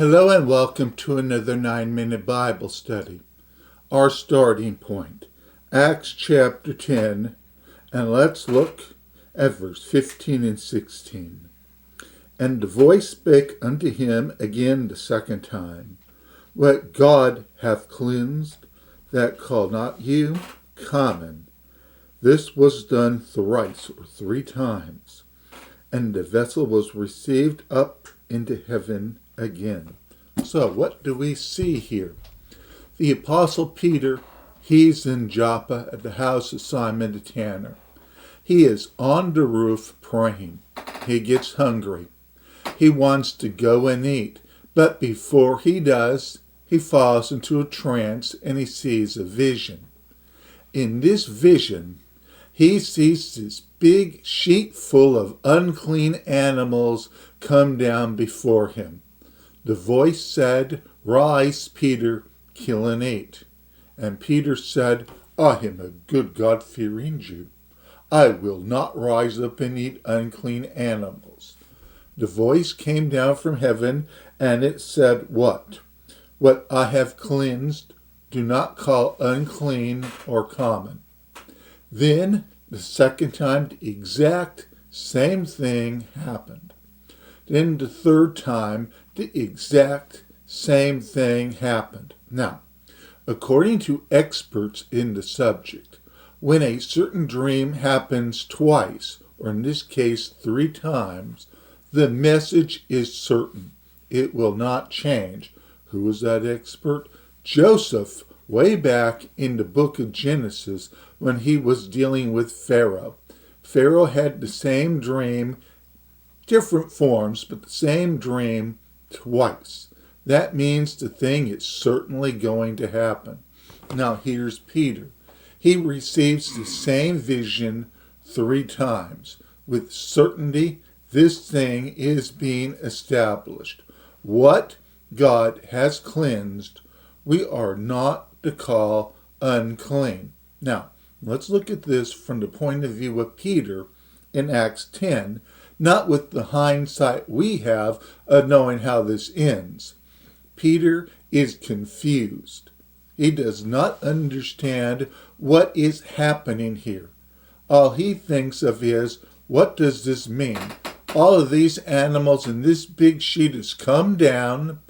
Hello and welcome to another 9-minute Bible study. Our starting point, Acts chapter 10, and let's look at verse 15 and 16. And the voice spake unto him again the second time, What God hath cleansed, that call not you common. This was done thrice or 3 times, and the vessel was received up into heaven again. So what do we see here? The Apostle Peter, he's in Joppa at the house of Simon the tanner. He is on the roof praying. He gets hungry. He wants to go and eat. But before he does, he falls into a trance and he sees a vision. In this vision, he sees this big sheet full of unclean animals come down before him. The voice said, Rise, Peter, kill and eat. And Peter said, I am a good God-fearing Jew. I will not rise up and eat unclean animals. The voice came down from heaven, and it said, What? What I have cleansed, do not call unclean or common. Then, the second time, the exact same thing happened. Then the third time, the exact same thing happened. Now, according to experts in the subject, when a certain dream happens twice, or in this case 3 times, the message is certain. It will not change. Who is that expert? Joseph, way back in the book of Genesis, when he was dealing with Pharaoh. Pharaoh had the same dream, different forms, but the same dream twice. That means the thing is certainly going to happen. Now here's Peter. He receives the same vision 3 times. With certainty, this thing is being established. What God has cleansed, we are not to call unclean. Now, let's look at this from the point of view of Peter in Acts 10, not with the hindsight we have of knowing how this ends. Peter is confused. He does not understand what is happening here. All he thinks of is, what does this mean? All of these animals in this big sheet has come down,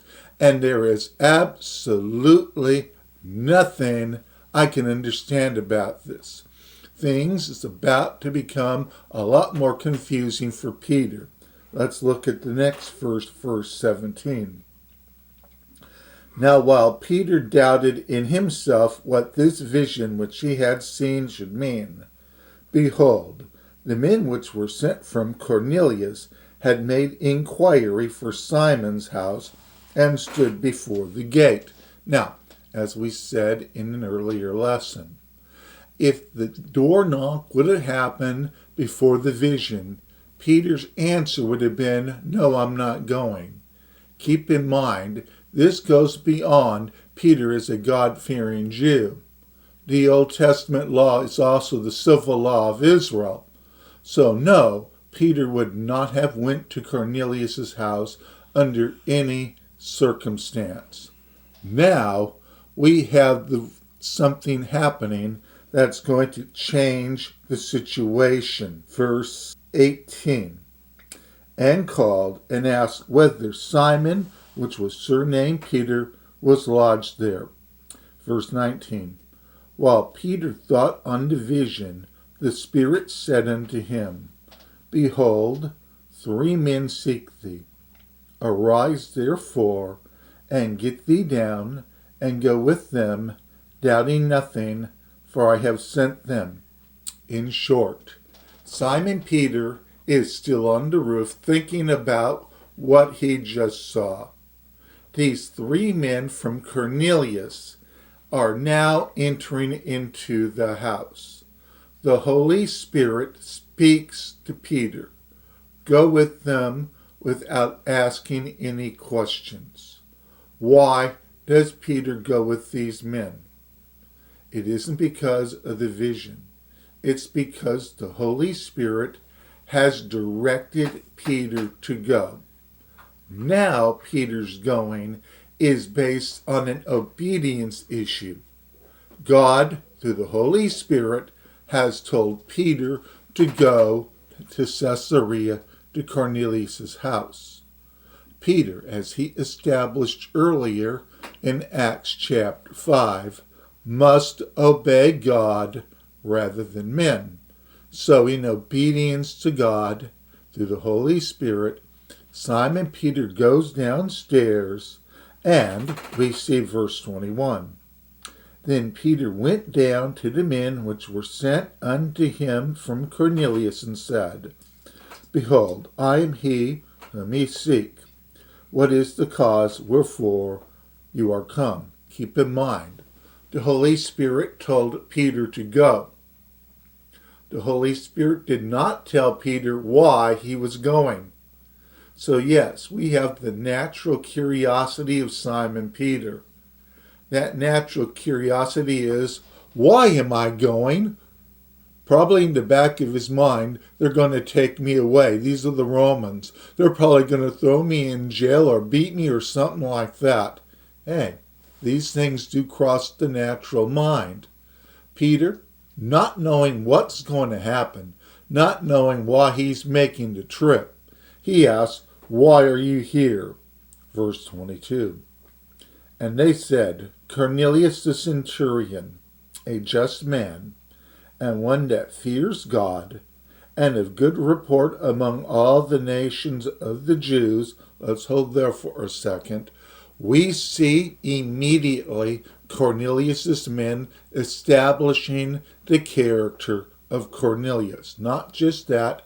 and there is absolutely nothing I can understand about this. Things is about to become a lot more confusing for Peter. Let's look at the next verse 17. Now while Peter doubted in himself what this vision which he had seen should mean, behold, the men which were sent from Cornelius had made inquiry for Simon's house and stood before the gate. Now, as we said in an earlier lesson, if the door knock would have happened before the vision, Peter's answer would have been, no, I'm not going. Keep in mind, this goes beyond Peter is a God-fearing Jew. The Old Testament law is also the civil law of Israel. So no, Peter would not have went to Cornelius' house under any circumstance. Now we have something happening that's going to change the situation. Verse 18. And called and asked whether Simon, which was surnamed Peter, was lodged there. Verse 19. While Peter thought on the vision, the Spirit said unto him, Behold, 3 men seek thee. Arise therefore, and get thee down, and go with them, doubting nothing, for I have sent them. In short, Simon Peter is still on the roof thinking about what he just saw. These 3 men from Cornelius are now entering into the house. The Holy Spirit speaks to Peter. Go with them without asking any questions. Why does Peter go with these men? It isn't because of the vision. It's because the Holy Spirit has directed Peter to go. Now Peter's going is based on an obedience issue. God, through the Holy Spirit, has told Peter to go to Caesarea to Cornelius' house. Peter, as he established earlier in Acts chapter 5, must obey God rather than men. So in obedience to God, through the Holy Spirit, Simon Peter goes downstairs, and we see verse 21. Then Peter went down to the men which were sent unto him from Cornelius, and said, Behold, I am he whom ye seek. What is the cause wherefore you are come? Keep in mind, the Holy Spirit told Peter to go. The Holy Spirit did not tell Peter why he was going. So yes, we have the natural curiosity of Simon Peter. That natural curiosity is, why am I going? Probably in the back of his mind, they're going to take me away. These are the Romans. They're probably going to throw me in jail or beat me or something like that. Hey, these things do cross the natural mind. Peter, not knowing what's going to happen, not knowing why he's making the trip, he asks, why are you here? Verse 22. And they said, Cornelius the centurion, a just man, and one that fears God, and of good report among all the nations of the Jews. Let's hold there for a second. We see immediately Cornelius' men establishing the character of Cornelius. Not just that,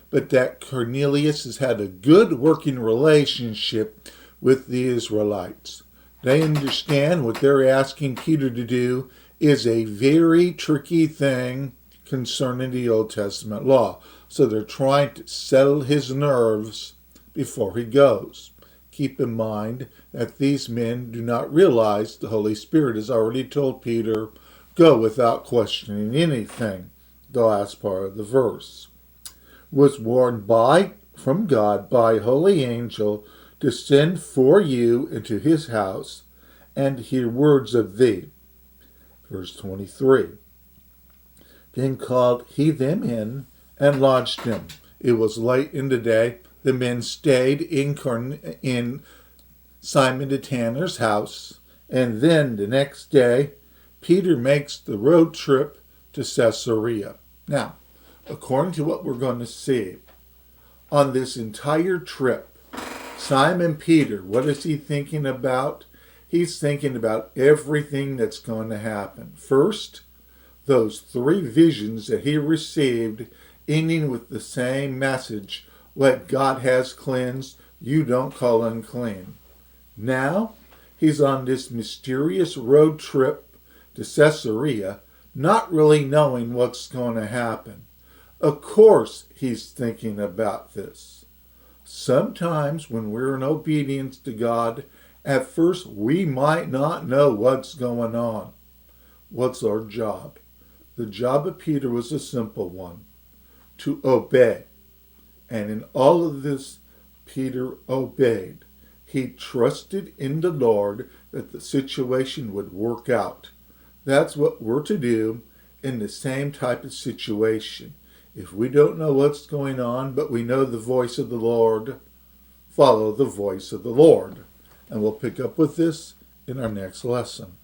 but that Cornelius has had a good working relationship with the Israelites. They understand what they're asking Peter to do is a very tricky thing concerning the Old Testament law. So they're trying to settle his nerves before he goes. Keep in mind that these men do not realize the Holy Spirit has already told Peter, go without questioning anything. The last part of the verse. Was warned from God by a holy angel to send for you into his house and hear words of thee. Verse 23. Then called he them in and lodged them. It was late in the day. The men stayed in Simon the tanner's house, and then the next day Peter makes the road trip to Caesarea. Now, according to what we're going to see, on this entire trip, Simon Peter, what is he thinking about? He's thinking about everything that's going to happen. First, those 3 visions that he received, ending with the same message, what God has cleansed, you don't call unclean. Now, he's on this mysterious road trip to Caesarea, not really knowing what's going to happen. Of course, he's thinking about this. Sometimes when we're in obedience to God, at first we might not know what's going on. What's our job? The job of Peter was a simple one, to obey. And in all of this, Peter obeyed. He trusted in the Lord that the situation would work out. That's what we're to do in the same type of situation. If we don't know what's going on, but we know the voice of the Lord, follow the voice of the Lord. And we'll pick up with this in our next lesson.